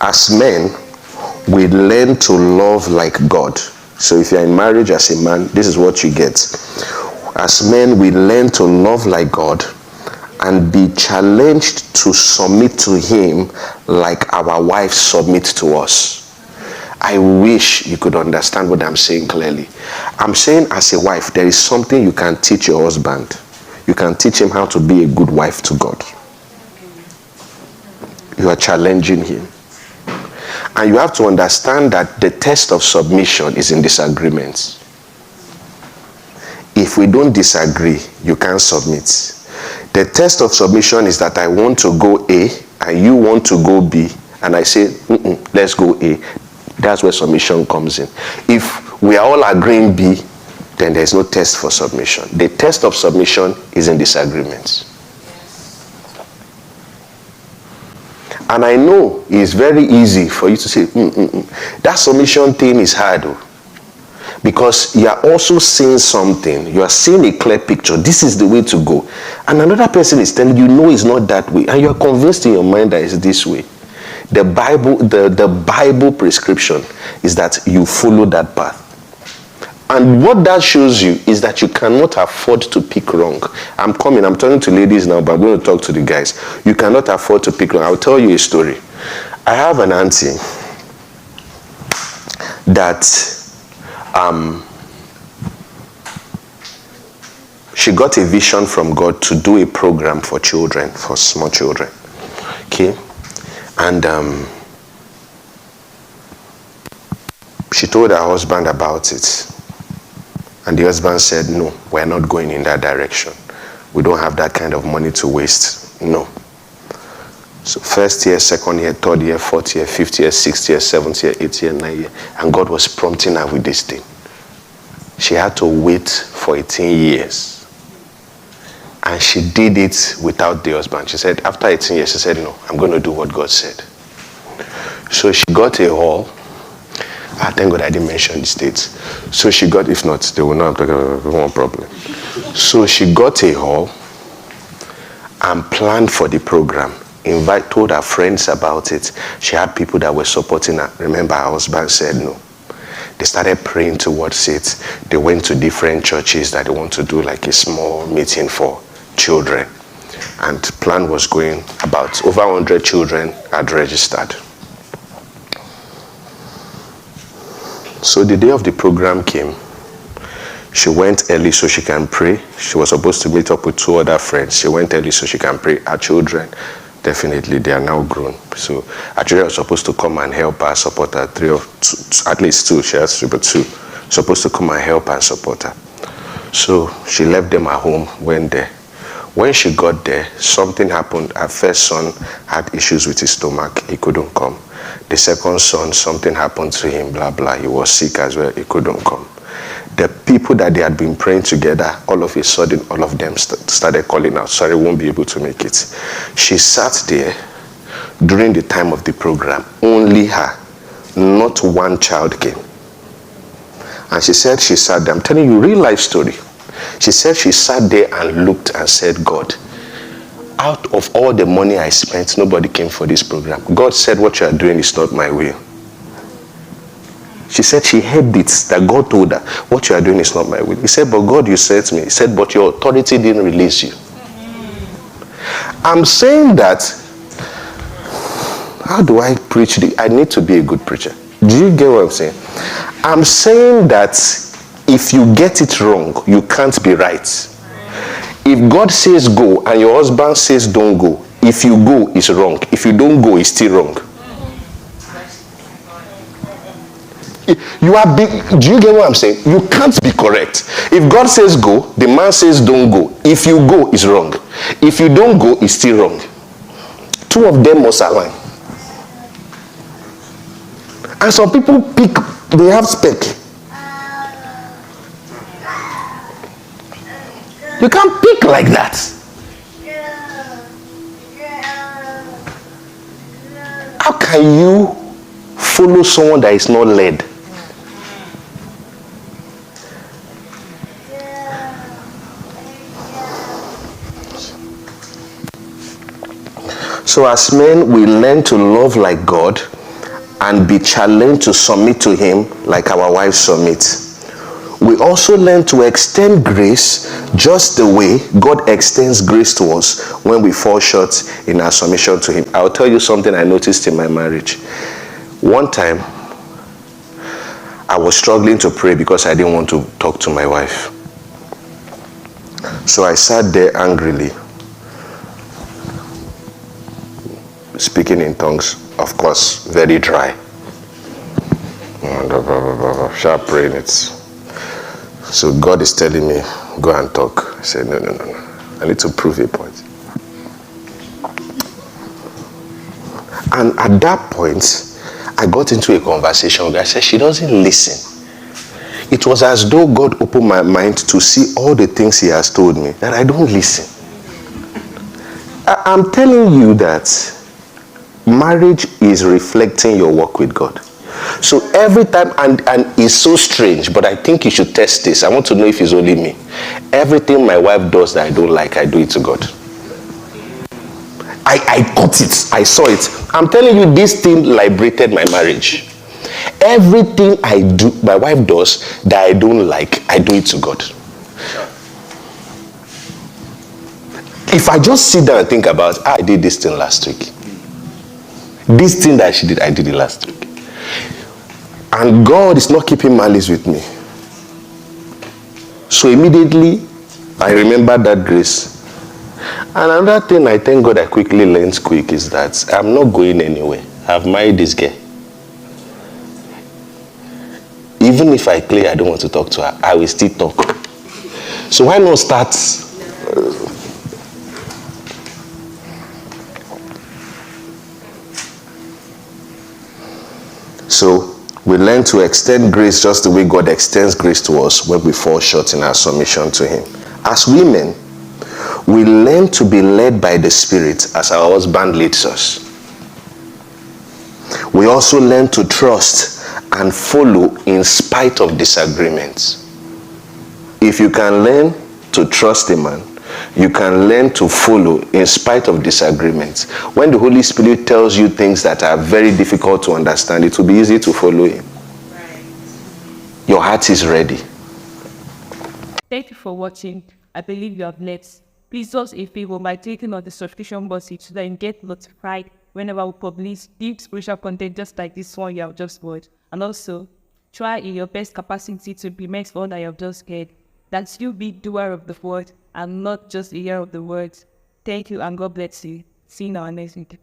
As men, we learn to love like God. So if you're in marriage as a man, this is what you get. As men, we learn to love like God and be challenged to submit to him like our wives submit to us. I wish you could understand what I'm saying clearly. I'm saying as a wife, there is something you can teach your husband. You can teach him how to be a good wife to God. You are challenging him. And you have to understand that the test of submission is in disagreements. If we don't disagree, you can't submit. The test of submission is that I want to go A and you want to go B, and I say, let's go A. That's where submission comes in. If we are all agreeing B, then there's no test for submission. The test of submission is in disagreements. And I know it's very easy for you to say, that submission thing is hard. Because you are also seeing something. You are seeing a clear picture. This is the way to go. And another person is telling you, no, it's not that way. And you are convinced in your mind that it's this way. The Bible prescription is that you follow that path. And what that shows you is that you cannot afford to pick wrong. I'm turning to ladies now, but I'm going to talk to the guys. You cannot afford to pick wrong. I'll tell you a story. I have an auntie that she got a vision from God to do a program for children, for small children. Okay? And she told her husband about it. And the husband said, no, we're not going in that direction. We don't have that kind of money to waste. No. So first year, second year, third year, fourth year, fifth year, sixth year, seventh year, eighth year, ninth year. And God was prompting her with this thing. She had to wait for 18 years. And she did it without the husband. She said, after 18 years, she said, no, I'm going to do what God said. So she got a hall. Thank God I didn't mention the states. So she got, if not, they will not have one problem. So she got a hall and planned for the program. Told her friends about it. She had people that were supporting her. Remember, her husband said no. They started praying towards it. They went to different churches that they want to do like a small meeting for children. And the plan was going about over 100 children had registered. So the day of the program came. She went early so she can pray. She was supposed to meet up with 2 other friends. She went early so she can pray. Her children, definitely, they are now grown. So her children were supposed to come and help her, support her. At least 2. She has 3, but 2. Supposed to come and help her and support her. So she left them at home, went there. When she got there, something happened. Her first son had issues with his stomach. He couldn't come. The second son, something happened to him, blah, blah. He was sick as well. He couldn't come. The people that they had been praying together, all of a sudden, all of them started calling out, sorry, won't be able to make it. She sat there during the time of the program. Only her. Not one child came. And she said she sat there. I'm telling you, real life story. She said she sat there and looked and said, God, out of all the money I spent, nobody came for this program. God said, what you are doing is not my will. She said she heard it, that God told her, what you are doing is not my will. He said, but God, you said to me. He said, but your authority didn't release you. I'm saying that, how do I preach? I need to be a good preacher. Do you get what I'm saying? I'm saying that if you get it wrong, you can't be right. If God says go and your husband says don't go, if you go, it's wrong. If you don't go, it's still wrong. You are big. Do you get what I'm saying? You can't be correct. If God says go, the man says don't go. If you go, it's wrong. If you don't go, it's still wrong. 2 of them must align. And some people pick, they have spec. You can't pick like that. How can you follow someone that is not led? So as men, we learn to love like God and be challenged to submit to him like our wives submit. We also learn to extend grace just the way God extends grace to us when we fall short in our submission to him. I'll tell you something I noticed in my marriage. One time, I was struggling to pray because I didn't want to talk to my wife. So I sat there angrily, speaking in tongues, of course, very dry. Sharp praying it. So God is telling me, go and talk. I said, no. I need to prove a point. And at that point, I got into a conversation with her. I said, she doesn't listen. It was as though God opened my mind to see all the things he has told me, that I don't listen. I'm telling you that marriage is reflecting your work with God. So every time, and it's so strange, but I think you should test this. I want to know if it's only me. Everything my wife does that I don't like, I do it to God. I got it. I saw it. I'm telling you, this thing liberated my marriage. Everything I do, my wife does that I don't like, I do it to God. If I just sit down and think about, I did this thing last week. This thing that she did, I did it last week. And God is not keeping malice with me. So immediately, I remember that grace. And another thing I thank God I quickly learned quick is that I'm not going anywhere. I've married this girl. Even if I clear I don't want to talk to her, I will still talk. So why not start? So we learn to extend grace just the way God extends grace to us when we fall short in our submission to him. As women, we learn to be led by the Spirit as our husband leads us. We also learn to trust and follow in spite of disagreements. If you can learn to trust a man, you can learn to follow in spite of disagreements. When the Holy Spirit tells you things that are very difficult to understand, it will be easy to follow him. Right. Your heart is ready. Thank you for watching. I believe you have learned. Please do us a favor by clicking on the subscription button so that you get notified whenever we publish deep spiritual content just like this one you have just watched. And also, try in your best capacity to implement all that you have just heard. That you be doer of the word and not just a hearer of the words. Thank you and God bless you. See you in our next video.